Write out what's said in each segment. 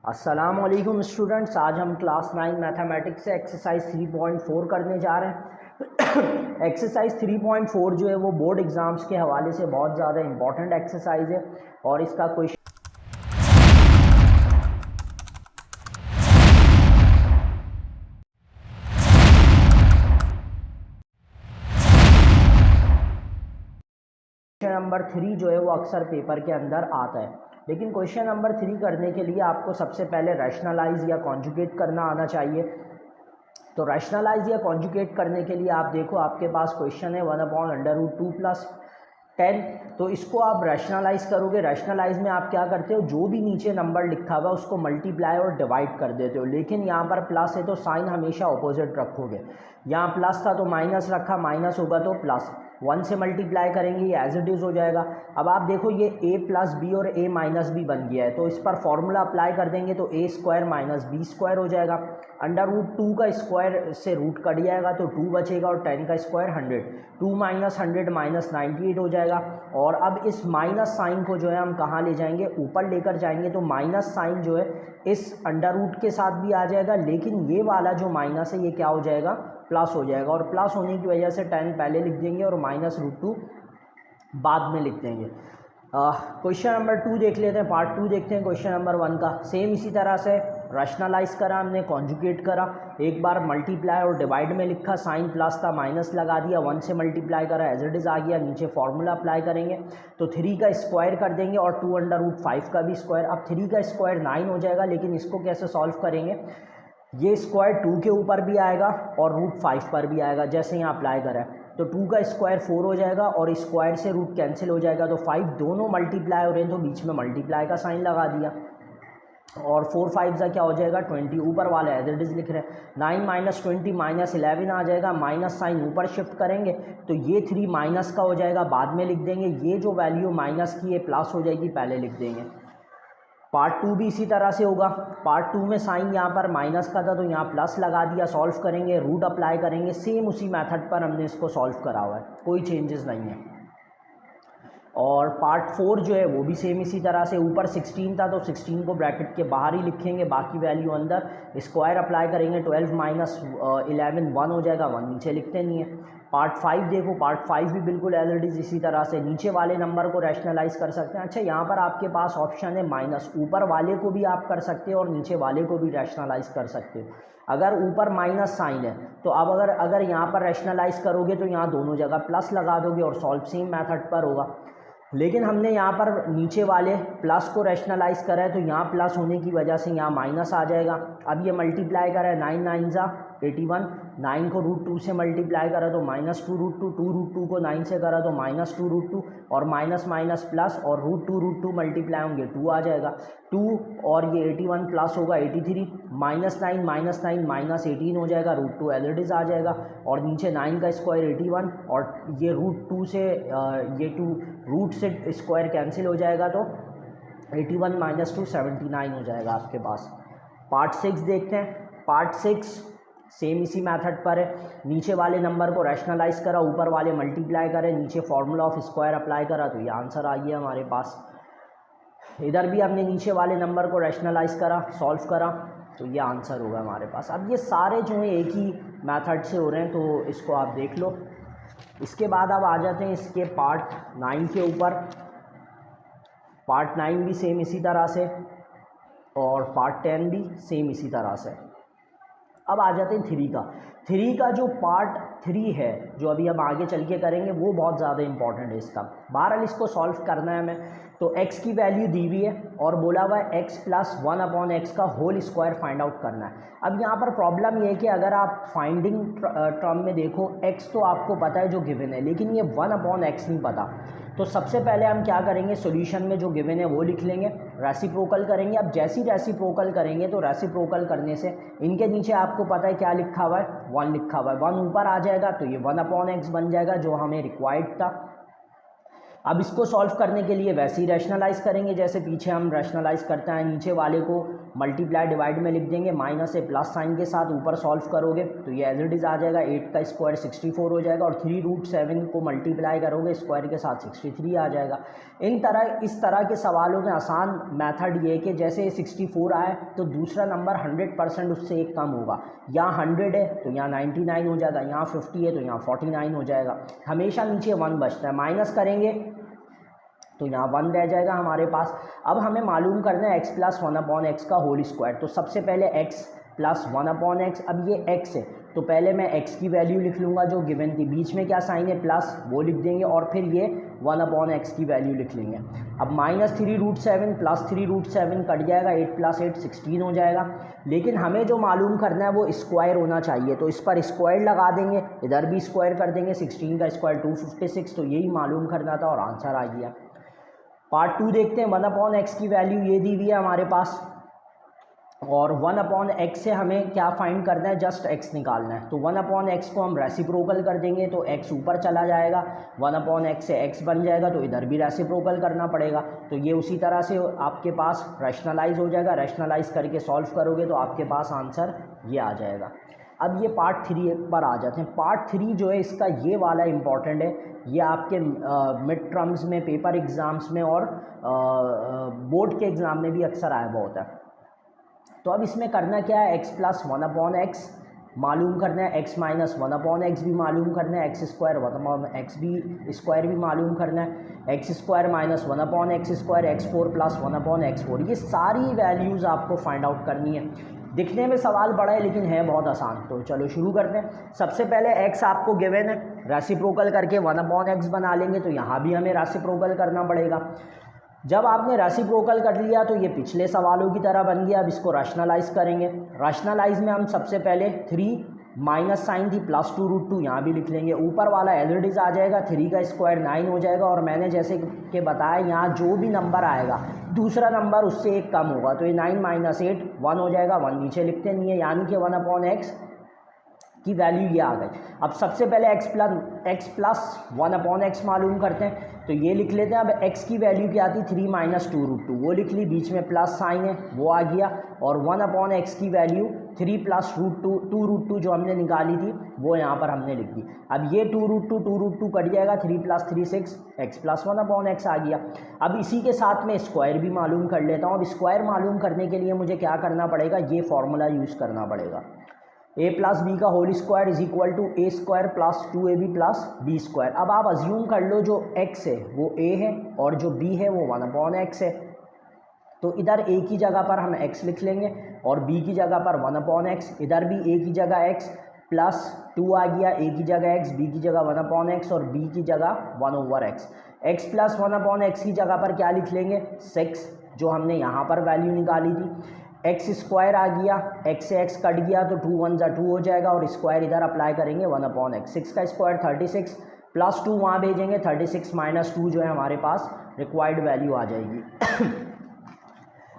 अस्सलामुअलैकुम स्टूडेंट्स, आज हम क्लास 9 मैथमेटिक्स से एक्सरसाइज 3.4 करने जा रहे हैं। एक्सरसाइज 3.4 जो है वो बोर्ड एग्ज़ाम्स के हवाले से बहुत ज़्यादा इंपॉर्टेंट एक्सरसाइज है और इसका क्वेश्चन नंबर 3 जो है वो अक्सर पेपर के अंदर आता है। लेकिन क्वेश्चन नंबर 3 करने के लिए आपको सबसे पहले रैशनलाइज या कॉन्जुगेट करना आना चाहिए। तो रैशनलाइज या कॉन्जुगेट करने के लिए आप देखो, आपके पास क्वेश्चन है 1/√2 + 10। तो इसको आप रैशनलाइज करोगे। रैशनलाइज में आप क्या करते हो, जो भी नीचे नंबर लिखा हुआ है उसको मल्टीप्लाई और डिवाइड कर देते हो। लेकिन यहाँ पर प्लस है तो साइन हमेशा ऑपोजिट रखोगे। यहाँ प्लस था तो माइनस रखा, माइनस होगा तो प्लस। 1 से मल्टीप्लाई करेंगे, ये एज इट इज़ हो जाएगा। अब आप देखो, ये a + b और a - b बन गया है, तो इस पर फॉर्मूला अप्लाई कर देंगे तो a² - b² हो जाएगा। √2 का स्क्वायर से रूट कट जाएगा तो 2 बचेगा और 10 का स्क्वायर 100। 2 - 100 - 98 हो जाएगा। और अब इस माइनस साइन को जो है हम कहाँ ले जाएंगे, ऊपर लेकर जाएंगे। तो माइनस साइन जो है इस √2 के साथ भी आ जाएगा, लेकिन ये वाला जो माइनस है ये क्या हो जाएगा, प्लस हो जाएगा। और प्लस होने की वजह से 10 पहले लिख देंगे और -√2 बाद में लिख देंगे। क्वेश्चन नंबर 2 देख लेते हैं, पार्ट 2 देखते हैं क्वेश्चन नंबर 1 का। सेम इसी तरह से रैशनलाइज करा हमने, कॉन्जुगेट करा, एक बार मल्टीप्लाई और डिवाइड में लिखा, साइन प्लस था माइनस लगा दिया, 1 से मल्टीप्लाई करा, एज इट इज़ आ गया। नीचे फार्मूला अप्लाई करेंगे तो 3 का स्क्वायर कर देंगे और 2√5 का भी स्क्वायर। अब 3 का स्क्वायर 9 हो जाएगा, लेकिन इसको कैसे सॉल्व करेंगे, ये स्क्वायर 2 के ऊपर भी आएगा और √5 पर भी आएगा, जैसे यहाँ अप्लाई करा है। तो 2 का स्क्वायर 4 हो जाएगा और स्क्वायर से रूट कैंसिल हो जाएगा, तो 5 दोनों मल्टीप्लाई हो रहे हैं तो बीच में मल्टीप्लाई का साइन लगा दिया। और 4 5 का क्या हो जाएगा, 20। ऊपर वाले एज इट इज़ लिख रहे हैं। 9 - 20 -11 आ जाएगा। माइनस साइन ऊपर शिफ्ट करेंगे तो ये 3 माइनस का हो जाएगा, बाद में लिख देंगे। ये जो वैल्यू माइनस की है प्लस हो जाएगी, पहले लिख देंगे। पार्ट 2 भी इसी तरह से होगा। पार्ट 2 में साइन यहाँ पर माइनस का था तो यहाँ प्लस लगा दिया, सॉल्व करेंगे, रूट अप्लाई करेंगे। सेम उसी मेथड पर हमने इसको सॉल्व करा हुआ है, कोई चेंजेस नहीं है। और पार्ट 4 जो है वो भी सेम इसी तरह से, ऊपर 16 था तो 16 को ब्रैकेट के बाहर ही लिखेंगे, बाकी वैल्यू अंदर। स्क्वायर अप्लाई करेंगे, 12 - 11 1 हो जाएगा, 1 नीचे लिखते नहीं है। पार्ट 5 देखो, पार्ट 5 भी बिल्कुल एज इट इज़ इसी तरह से, नीचे वाले नंबर को रैशनलाइज कर सकते हैं। अच्छा, यहाँ पर आपके पास ऑप्शन है माइनस, ऊपर वाले को भी आप कर सकते हो और नीचे वाले को भी रैशनलाइज कर सकते हो। अगर ऊपर माइनस साइन है तो अब अगर यहाँ पर रैशनलाइज करोगे तो यहाँ दोनों जगह प्लस लगा दोगे और सॉल्व सेम मेथड पर होगा। लेकिन हमने यहाँ पर नीचे वाले प्लस को रैशनलाइज करा है तो यहाँ प्लस होने की वजह से यहाँ माइनस आ जाएगा। अब ये मल्टीप्लाई करा है, 9 9 जा 81, 9 को √2 से मल्टीप्लाई करा तो -2√2, 2√2 को 9 से करा तो -2√2 और माइनस माइनस प्लस, और √2 मल्टीप्लाई होंगे 2 आ जाएगा। 2 और ये 81 प्लस होगा 83, -9 -18 हो जाएगा, √2 एज इट इज़ आ जाएगा। और नीचे 9 का स्क्वायर 81 और ये √2 से ये 2 रूट से स्क्वायर कैंसिल हो जाएगा तो 81 - 2 79 हो जाएगा आपके पास। पार्ट 6 देखते हैं। पार्ट 6 सेम इसी मेथड पर है, नीचे वाले नंबर को रैशनलाइज करा, ऊपर वाले मल्टीप्लाई करें, नीचे फार्मूला ऑफ स्क्वायर अप्लाई करा तो ये आंसर आ गया हमारे पास। इधर भी हमने नीचे वाले नंबर को रैशनलाइज करा, सॉल्व करा तो ये आंसर होगा हमारे पास। अब ये सारे जो हैं एक ही मेथड से हो रहे हैं तो इसको आप देख लो। इसके बाद अब आ जाते हैं इसके पार्ट 9 के ऊपर। पार्ट 9 भी सेम इसी तरह से और पार्ट 10 भी सेम इसी तरह से। अब आ जाते हैं 3 का जो पार्ट 3 है, जो अभी हम आगे चल के करेंगे, वो बहुत ज़्यादा इंपॉर्टेंट है इसका। बहरहाल इसको सॉल्व करना है हमें। तो x की वैल्यू दी हुई है और बोला हुआ है x + 1/x का होल स्क्वायर फाइंड आउट करना है। अब यहाँ पर प्रॉब्लम ये है कि अगर आप फाइंडिंग टर्म में देखो, x तो आपको पता है जो गिवन है, लेकिन ये 1/x नहीं पता। तो सबसे पहले हम क्या करेंगे, सॉल्यूशन में जो गिवन है वो लिख लेंगे, रेसिप्रोकल करेंगे। अब जैसी रेसिप्रोकल करेंगे तो रेसिप्रोकल करने से इनके नीचे आपको पता है क्या लिखा हुआ है, 1 लिखा हुआ है, 1 ऊपर आ जाएगा तो ये 1/x बन जाएगा जो हमें रिक्वायर्ड था। अब इसको सॉल्व करने के लिए वैसे ही रैशनलाइज करेंगे जैसे पीछे हम रैशनलाइज करते हैं, नीचे वाले को मल्टीप्लाई डिवाइड में लिख देंगे, माइनस ए प्लस साइन के साथ ऊपर सॉल्व करोगे तो ये एज इट इज़ आ जाएगा, 8 का स्क्वायर 64 हो जाएगा, और 3√7 को मल्टीप्लाई करोगे स्क्वायर के साथ 63 आ जाएगा। इस तरह के सवालों में आसान मेथड ये कि जैसे 64 आए तो दूसरा नंबर 100% उससे एक कम होगा, यहाँ 100 है तो यहाँ 99 हो जाएगा, यहाँ 50 है तो यहाँ 49 हो जाएगा, हमेशा नीचे 1 बचता है। माइनस करेंगे तो यहाँ 1 रह जाएगा हमारे पास। अब हमें मालूम करना है x प्लस 1/x का होल स्क्वायर। तो सबसे पहले x प्लस 1/x, अब ये x है तो पहले मैं x की वैल्यू लिख लूँगा जो गिवन थी, बीच में क्या साइन है प्लस, वो लिख देंगे, और फिर ये 1/x की वैल्यू लिख लेंगे। अब -3√7 प्लस 3√7 कट जाएगा, 8 प्लस 8 16 हो जाएगा। लेकिन हमें जो मालूम करना है वो स्क्वायर होना चाहिए, तो इस पर स्क्वायर लगा देंगे, इधर भी स्क्वायर कर देंगे, 16 का स्क्वायर 256, तो यही मालूम करना था और आंसर आ गया। पार्ट 2 देखते हैं। 1/x की वैल्यू ये दी हुई है हमारे पास, और 1/x से हमें क्या फाइंड करना है, जस्ट x निकालना है। तो 1/x को हम रेसिप्रोकल कर देंगे तो x ऊपर चला जाएगा, 1/x से x बन जाएगा, तो इधर भी रेसिप्रोकल करना पड़ेगा। तो ये उसी तरह से आपके पास रैशनलाइज हो जाएगा, रैशनलाइज करके सॉल्व करोगे तो आपके पास आंसर ये आ जाएगा। अब ये पार्ट 3 पर आ जाते हैं। पार्ट 3 जो है इसका ये वाला इम्पॉर्टेंट है, ये आपके मिड टर्म्स में, पेपर एग्ज़ाम्स में और बोर्ड के एग्ज़ाम में भी अक्सर आया हुआ होता है। तो अब इसमें करना क्या है, x प्लस 1/x मालूम करना है, x माइनस 1/x भी मालूम करना है, x स्क्वायर 1/x भी स्क्वायर भी मालूम करना है, x square minus 1/x square, x4 plus 1/x4, ये सारी वैल्यूज़ आपको फाइंड आउट करनी है। दिखने में सवाल बड़ा है लेकिन है बहुत आसान। तो चलो शुरू करते हैं। सबसे पहले x आपको गिवन है, रेसिप्रोकल करके 1/x बना लेंगे, तो यहाँ भी हमें रेसिप्रोकल करना पड़ेगा। जब आपने रेसिप्रोकल कर लिया तो ये पिछले सवालों की तरह बन गया। अब इसको रैशनलाइज करेंगे। रैशनलाइज में हम सबसे पहले 3 माइनस साइन थी प्लस 2√2 यहाँ भी लिख लेंगे, ऊपर वाला एज इट इज़ आ जाएगा, 3 का स्क्वायर 9 हो जाएगा, और मैंने जैसे कि बताया यहाँ जो भी नंबर आएगा दूसरा नंबर उससे एक कम होगा, तो ये 9 माइनस 8 1 हो जाएगा, 1 नीचे लिखते नहीं है, यानी कि 1/x की वैल्यू ये आ गई। अब सबसे पहले x प्लस 1/x मालूम करते हैं, तो ये लिख लेते हैं। अब x की वैल्यू क्या आती, 3 माइनस 2√2, वो लिख ली, बीच में प्लस साइन है वो आ गया, और 1/x की वैल्यू 3 प्लस 2√2 जो हमने निकाली थी वो यहाँ पर हमने लिख दी। अब ये 2√2 कट जाएगा, 3 प्लस 3 6, x प्लस 1/x आ गया। अब इसी के साथ में स्क्वायर भी मालूम कर लेता हूँ। अब स्क्वायर मालूम करने के लिए मुझे क्या करना पड़ेगा, ये फॉर्मूला यूज़ करना पड़ेगा, a प्लस बी का whole square is equal to a square plus 2ab plus b square. अब आप अज्यूम कर लो जो x है वो a है और जो b है वो 1/x है, तो इधर a की जगह पर हम x लिख लेंगे और b की जगह पर 1/x, इधर भी a की जगह x प्लस 2 आ गया, a की जगह x, b की जगह 1/x और b की जगह 1/x। x प्लस 1/x की जगह पर क्या लिख लेंगे, 6, जो हमने यहाँ पर वैल्यू निकाली थी। एक्स स्क्वायर आ गया, x से x कट गया तो 2 1 2 हो जाएगा, और स्क्वायर इधर अप्लाई करेंगे 1/x। 6 का स्क्वायर 36 प्लस 2 वहाँ भेजेंगे, 36 माइनस 2 जो है हमारे पास रिक्वायर्ड वैल्यू आ जाएगी।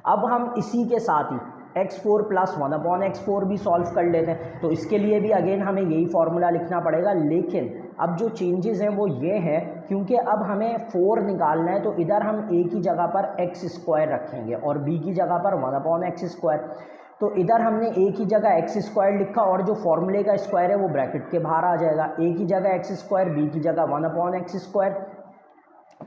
अब हम इसी के साथ ही x4 प्लस 1/x4 भी सॉल्व कर लेते हैं, तो इसके लिए भी अगेन हमें यही फार्मूला लिखना पड़ेगा। लेकिन अब जो चेंजेस हैं वो ये हैं, क्योंकि अब हमें 4 निकालना है, तो इधर हम a की जगह पर x स्क्वायर रखेंगे और b की जगह पर 1/x स्क्वायर। तो इधर हमने a की जगह x स्क्वायर लिखा और जो फॉर्मूले का स्क्वायर है वो ब्रैकेट के बाहर आ जाएगा। a की जगह x स्क्वायर, b की जगह 1/x स्क्वायर,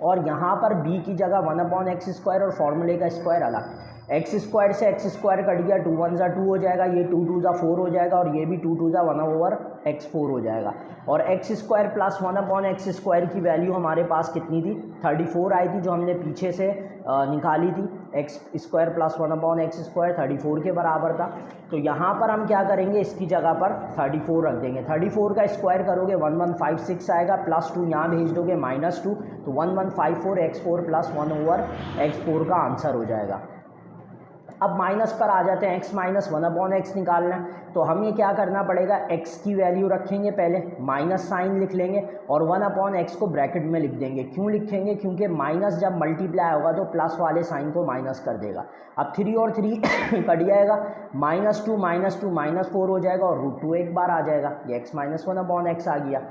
और यहाँ पर b की जगह 1/x स्क्वायर और फॉर्मूले का स्क्वायर अलग। x स्क्वायर से x स्क्वायर कट गया, 2 1 2 हो जाएगा, ये 2 2 4 हो जाएगा, और ये भी 2 2 1/x4 हो जाएगा। और x square plus 1/x square की वैल्यू हमारे पास कितनी थी, 34 आई थी, जो हमने पीछे से निकाली थी। x square plus 1/x square 34 के बराबर था। तो यहाँ पर हम क्या करेंगे, इसकी जगह पर 34 रख देंगे। 34 का स्क्वायर करोगे 1156 आएगा, प्लस 2 यहाँ भेज दोगे -2, तो 1154 x4 प्लस 1/x4 का आंसर हो जाएगा। अब माइनस पर आ जाते हैं, x माइनस 1/x निकालना है, तो हमें क्या करना पड़ेगा, x की वैल्यू रखेंगे, पहले माइनस साइन लिख लेंगे और 1/x को ब्रैकेट में लिख देंगे। क्यों लिखेंगे, क्योंकि माइनस जब मल्टीप्लाई होगा तो प्लस वाले साइन को माइनस कर देगा। अब 3 और 3 कट जाएगा, -2 -4 हो जाएगा, और √2 एक बार आ जाएगा, ये x माइनस 1/x आ गया।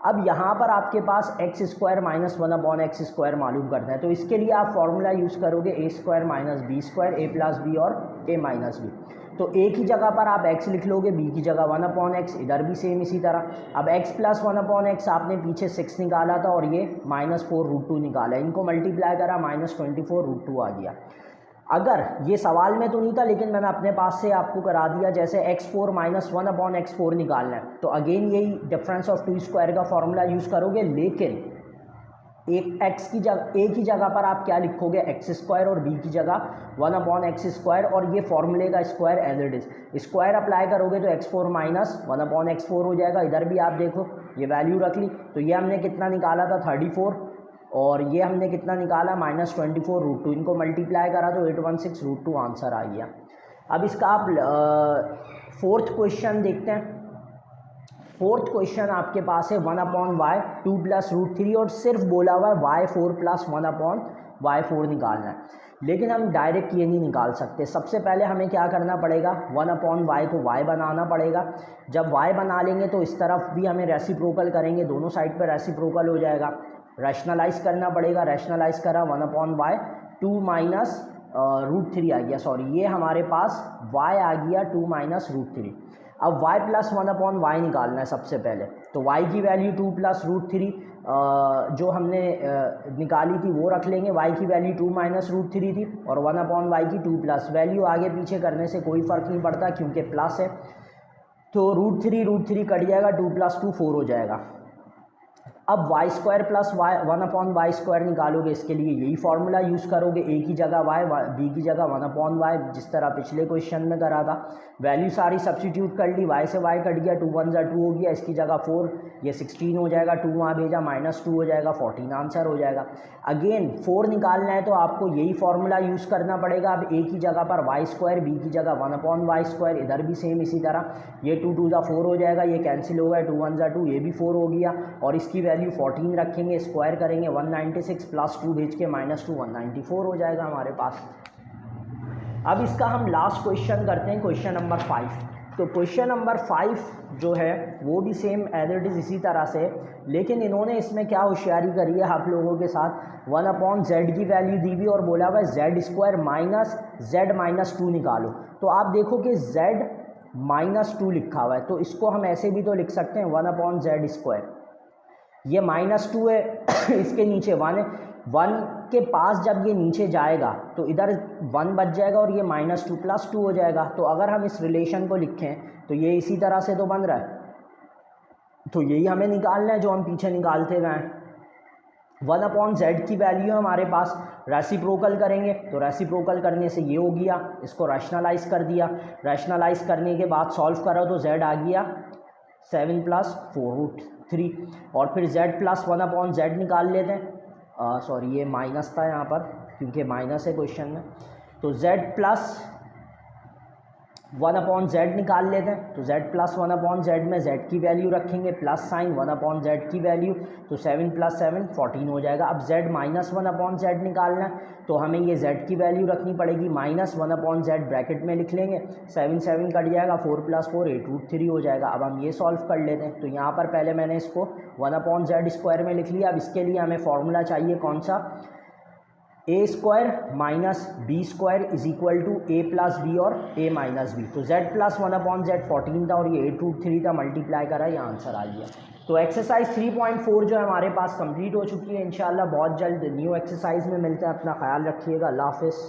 अब यहाँ पर आपके पास x square minus 1/x square मालूम करना है, तो इसके लिए आप फॉर्मूला यूज़ करोगे a square minus b square, a plus b और ए माइनस बी। तो एक ही जगह पर आप x लिख लोगे, b की जगह 1/x, इधर भी सेम इसी तरह। अब x प्लस 1/x आपने पीछे 6 निकाला था और ये -4√2 निकाला, इनको मल्टीप्लाई करा -24√2 आ गया। अगर ये सवाल में तो नहीं था लेकिन मैंने अपने पास से आपको करा दिया, जैसे x4 -1/x4 निकालना है तो अगेन यही डिफरेंस ऑफ टू स्क्वायर का फॉर्मूला यूज़ करोगे, लेकिन एक x की जगह, एक ही जगह पर आप क्या लिखोगे, x² और b की जगह 1/x², और ये फॉर्मूले का square as it is. Square apply करोगे तो x4 -1/x4 हो जाएगा। इधर भी आप देखो ये वैल्यू रख ली, तो ये हमने कितना निकाला था 34, और ये हमने कितना निकाला -24√2, इनको मल्टीप्लाई करा तो 816√2 आंसर आ गया। अब इसका आप फोर्थ क्वेश्चन देखते हैं। फोर्थ क्वेश्चन आपके पास है 1/y 2 + √3, और सिर्फ बोला हुआ है y4 + 1/y4 निकालना है, लेकिन हम डायरेक्ट ये नहीं निकाल सकते। सबसे पहले हमें क्या करना पड़ेगा, 1/y को y बनाना पड़ेगा। जब y बना लेंगे तो इस तरफ भी हमें रेसिप्रोकल करेंगे, दोनों साइड पर रेसिप्रोकल हो जाएगा। रैशनलाइज करना पड़ेगा, रैशनलाइज करा 1/y 2 - √3 आ गया, सॉरी ये हमारे पास y आ गया 2 - √3। अब y + 1/y निकालना है सबसे पहले, तो y की वैल्यू 2 + √3 जो हमने निकाली थी वो रख लेंगे। y की वैल्यू 2 - √3 थी और 1/y की 2+, वैल्यू आगे पीछे करने से कोई फ़र्क नहीं पड़ता क्योंकि प्लस है, तो √3 कट जाएगा, 2 + 2 4 हो जाएगा। अब y² + 1/y² निकालोगे, इसके लिए यही फार्मूला यूज़ करोगे, a की जगह y, b की जगह 1/y, जिस तरह पिछले क्वेश्चन में करा था। वैल्यू सारी सब्स्टिट्यूट कर ली, y से y कट गया, 2 × 1 = 2 हो गया, इसकी जगह 4, ये 16 हो जाएगा, 2 वहाँ भेजा -2 हो जाएगा, 14 आंसर हो जाएगा। अगेन 4 निकालना है तो आपको यही फार्मूला यूज़ करना पड़ेगा। अब a की जगह पर y², b की जगह 1/y², इधर भी सेम इसी तरह, ये 2 × 2 = 4 हो जाएगा, ये कैंसिल हो गया, 2 × 1 = 2, ये भी 4 हो गया, और इसकी वैल्यू 14 रखेंगे, स्क्वायर करेंगे 196 + 2 भेज के -2 194 हो जाएगा हमारे पास। अब इसका हम लास्ट क्वेश्चन करते हैं, क्वेश्चन नंबर 5। तो क्वेश्चन नंबर 5 जो है वो भी सेम एज इट इज़ इसी तरह से, लेकिन इन्होंने इसमें क्या होशियारी करी है आप लोगों के साथ, 1/z की वैल्यू दी हुई और बोला हुआ है z² - z - 2 निकालो। तो आप देखो कि z -2 लिखा हुआ है, तो इसको हम ऐसे भी तो लिख सकते हैं 1/z²। ये -2 है इसके नीचे 1 है, 1 के पास जब ये नीचे जाएगा तो इधर 1 बच जाएगा और ये -2 + 2 हो जाएगा। तो अगर हम इस रिलेशन को लिखें तो ये इसी तरह से तो बन रहा है, तो यही हमें निकालना है जो हम पीछे निकालते गए हैं। 1/z की वैल्यू हमारे पास, रेसिप्रोकल करेंगे तो रेसिप्रोकल करने से ये हो गया, इसको रैशनलाइज कर दिया, रैशनलाइज करने के बाद सॉल्व करो तो z आ गया 7 + 4√3, और फिर z + 1/z निकाल लेते हैं, सॉरी ये माइनस था यहाँ पर क्योंकि माइनस है क्वेश्चन में, तो z + 1/z निकाल लेते हैं। तो z + 1/z में z की वैल्यू रखेंगे, प्लस साइन 1/z की वैल्यू, तो 7 + 7 14 हो जाएगा। अब z - 1/z निकालना है तो हमें ये z की वैल्यू रखनी पड़ेगी, -1/z ब्रैकेट में लिख लेंगे, 7 7 कट जाएगा, 4 + 4 8√3 हो जाएगा। अब हम ये सॉल्व कर लेते हैं, तो यहाँ पर पहले मैंने इसको 1/z² में लिख लिया। अब इसके लिए हमें फॉर्मूला चाहिए कौन सा, a² - b² = a + b और a - b। तो z + 1/z 14 था और ये 8√3 था, मल्टीप्लाई करा, ये आंसर आ गया। तो एक्सरसाइज 3.4 जो है हमारे पास कंप्लीट हो चुकी है। इंशाल्लाह बहुत जल्द न्यू एक्सरसाइज में मिलते हैं, अपना ख्याल रखिएगा, अल्लाह हाफ़िज़।